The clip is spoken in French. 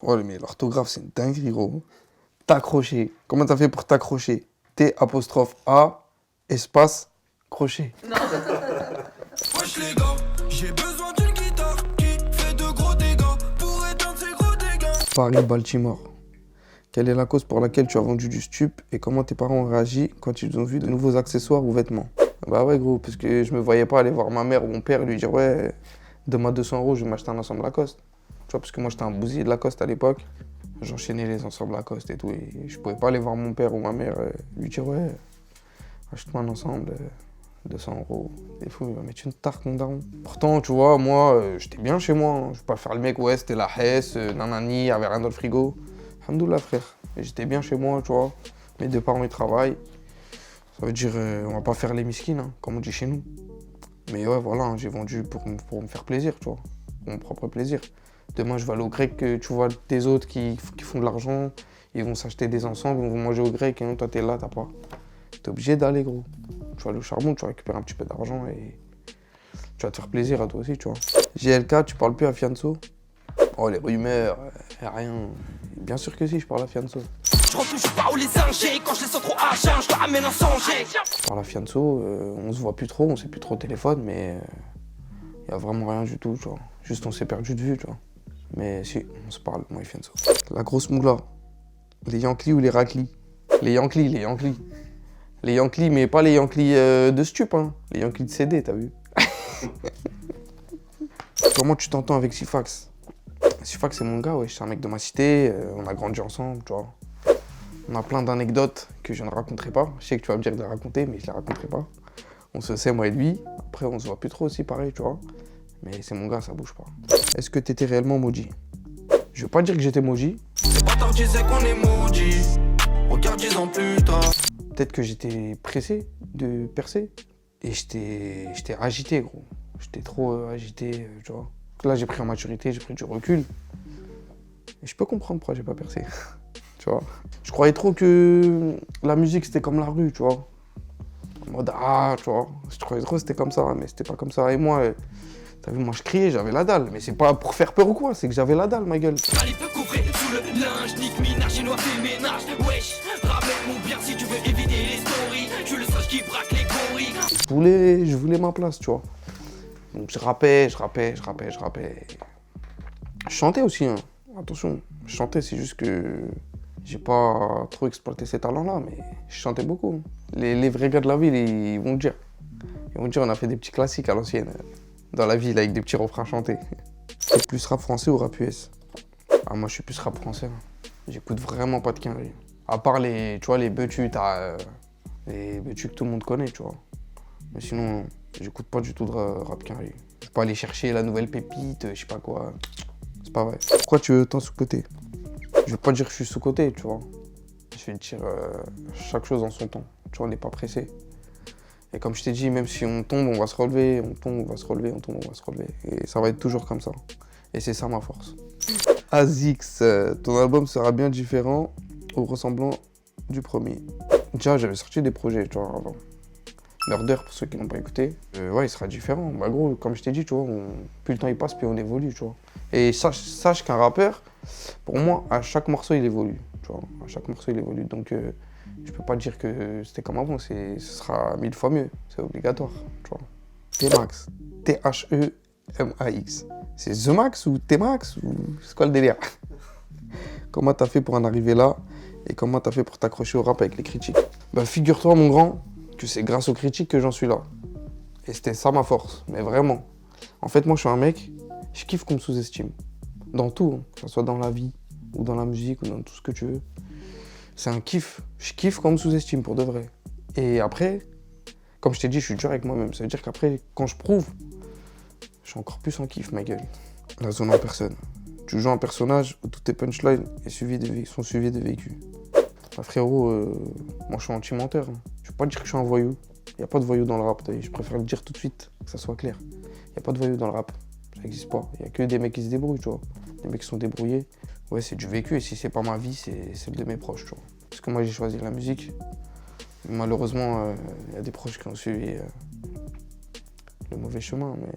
Oh, mais l'orthographe, c'est une dinguerie, gros. T'accrocher. Comment t'as fait pour t'accrocher? T apostrophe A, espace, crochet. Non. Wesh les gars, j'ai besoin d'une guitare qui fait de gros dégâts pour éteindre ces gros dégâts. Paris-Baltimore. Quelle est la cause pour laquelle tu as vendu du stup et comment tes parents ont réagi quand ils ont vu de nouveaux accessoires ou vêtements? Bah ouais, gros, parce que je me voyais pas aller voir ma mère ou mon père et lui dire ouais, donne-moi 200 €, je vais m'acheter un ensemble Lacoste. Tu vois, parce que moi j'étais un bousillé de Lacoste à l'époque. J'enchaînais les ensembles Lacoste et tout. Et je pouvais pas aller voir mon père ou ma mère lui dire ouais, achète-moi un ensemble, 200 €. Des fois, il va mettre une tarte, mon daron. Pourtant, tu vois, moi, j'étais bien chez moi. Hein. Je vais pas faire le mec, ouais, c'était la Hesse, nanani, y avait rien dans le frigo. Alhamdoulilah, frère. Et j'étais bien chez moi, tu vois. Mes deux parents, ils travaillent. Ça veut dire, on va pas faire les miskines, hein, comme on dit chez nous. Mais ouais, voilà, hein, j'ai vendu pour me faire plaisir, tu vois. Pour mon propre plaisir. Demain, je vais aller au grec, tu vois, des autres qui font de l'argent. Ils vont s'acheter des ensembles, ils vont manger au grec. Et non, toi, t'es là, t'as pas. T'es obligé d'aller, gros. Tu vas aller au charbon, tu vas récupérer un petit peu d'argent et tu vas te faire plaisir à toi aussi, tu vois. JLK, tu parles plus à Fianso? Oh, les rumeurs, rien. Bien sûr que si, je parle à Fianso. Je rentre toujours pas où les ingés, quand je les sens trop à jeun, je te ramène un sangé. Je parle à Fianso, on se voit plus trop, on s'est plus trop au téléphone, mais y a vraiment rien du tout, tu vois. Juste on s'est perdu de vue, tu vois. Mais si, on se parle, moi et Fianso. La grosse moula. Les Yankees ou les Raclis? Les Yankees, les Yankees. Les Yankees, mais pas les Yankees de stup, hein. Les Yankees de CD, t'as vu? Comment tu t'entends avec Sifax? Sifax, c'est mon gars, ouais. C'est un mec de ma cité, on a grandi ensemble, tu vois. On a plein d'anecdotes que je ne raconterai pas. Je sais que tu vas me dire de les raconter, mais je les raconterai pas. On se sait, moi et lui. Après, on se voit plus trop aussi, pareil, tu vois. Mais c'est mon gars, ça bouge pas. Est-ce que t'étais réellement maudit? Je veux pas dire que j'étais maudit. C'est pas tant que tu sais qu'on est maudit. Regarde 10 ans plus tard. Peut-être que j'étais pressé de percer. Et j'étais agité, gros. J'étais trop agité, tu vois. Là, j'ai pris en maturité, j'ai pris du recul. Et je peux comprendre pourquoi j'ai pas percé. Tu vois. Je croyais trop que la musique, c'était comme la rue, tu vois. En mode, ah, tu vois. Je croyais trop que c'était comme ça, mais c'était pas comme ça. Et moi, t'as vu, moi, je criais, j'avais la dalle. Mais c'est pas pour faire peur ou quoi, c'est que j'avais la dalle, ma gueule. Allez, peut couvrir sous le linge, nique minage, chinois fait ménage. Wesh, ramène mon bien si tu veux éviter les stories. Je suis le singe qui braque les gorilles. Je voulais ma place, tu vois. Donc je rappais. Je chantais aussi, hein. Attention, je chantais, c'est juste que j'ai pas trop exploité ces talents-là, mais je chantais beaucoup. Les vrais gars de la ville, ils vont te dire. Ils vont te dire, on a fait des petits classiques à l'ancienne, dans la ville, avec des petits refrains chantés. C'est plus rap français ou rap US? Ah, moi, je suis plus rap français. Hein. J'écoute vraiment pas de quinri. À part les, tu vois, les Betu, les Betu que tout le monde connaît, tu vois. Mais sinon, j'écoute pas du tout de rap quinri. Je vais pas aller chercher la nouvelle pépite, je sais pas quoi. C'est pas vrai. Pourquoi tu veux tant sous-côté? Je veux pas dire que je suis sous-côté, tu vois. Je vais te dire chaque chose en son temps. Tu vois, on n'est pas pressé. Et comme je t'ai dit, même si on tombe, on va se relever, on tombe, on va se relever, on tombe, on va se relever. Et ça va être toujours comme ça. Et c'est ça ma force. Azix, ton album sera bien différent ou ressemblant du premier. Déjà, j'avais sorti des projets, tu vois, avant. Murder, pour ceux qui n'ont pas écouté, ouais, il sera différent. Bah gros, comme je t'ai dit, tu vois, plus le temps il passe, plus on évolue, tu vois. Et sache qu'un rappeur, pour moi, à chaque morceau, il évolue, tu vois. À chaque morceau, il évolue. Donc, je peux pas dire que c'était comme avant, ce sera 1000 fois mieux. C'est obligatoire, tu vois. T-Max, T-H-E-M-A-X. C'est The Max ou T-Max ou c'est quoi le délire? Comment t'as fait pour en arriver là et comment t'as fait pour t'accrocher au rap avec les critiques? Bah figure-toi, mon grand, que c'est grâce aux critiques que j'en suis là. Et c'était ça ma force, mais vraiment. En fait, moi, je suis un mec, je kiffe qu'on me sous-estime. Dans tout, hein, que ce soit dans la vie, ou dans la musique, ou dans tout ce que tu veux. C'est un kiff. Je kiffe qu'on me sous-estime, pour de vrai. Et après, comme je t'ai dit, je suis dur avec moi-même. Ça veut dire qu'après, quand je prouve, je suis encore plus en kiff, ma gueule. La zone en personne. Tu joues un personnage où toutes tes punchlines sont suivies de vécus. Bah, frérot, moi, je suis anti-menteur. Hein. Je ne veux pas dire que je suis un voyou. Il n'y a pas de voyou dans le rap. Je préfère le dire tout de suite, que ça soit clair. Il n'y a pas de voyou dans le rap. Ça n'existe pas. Il n'y a que des mecs qui se débrouillent, tu vois. Des mecs qui sont débrouillés. Ouais, c'est du vécu. Et si c'est pas ma vie, c'est celle de mes proches, tu vois. Parce que moi, j'ai choisi la musique. Malheureusement, il y a des proches qui ont suivi le mauvais chemin. Mais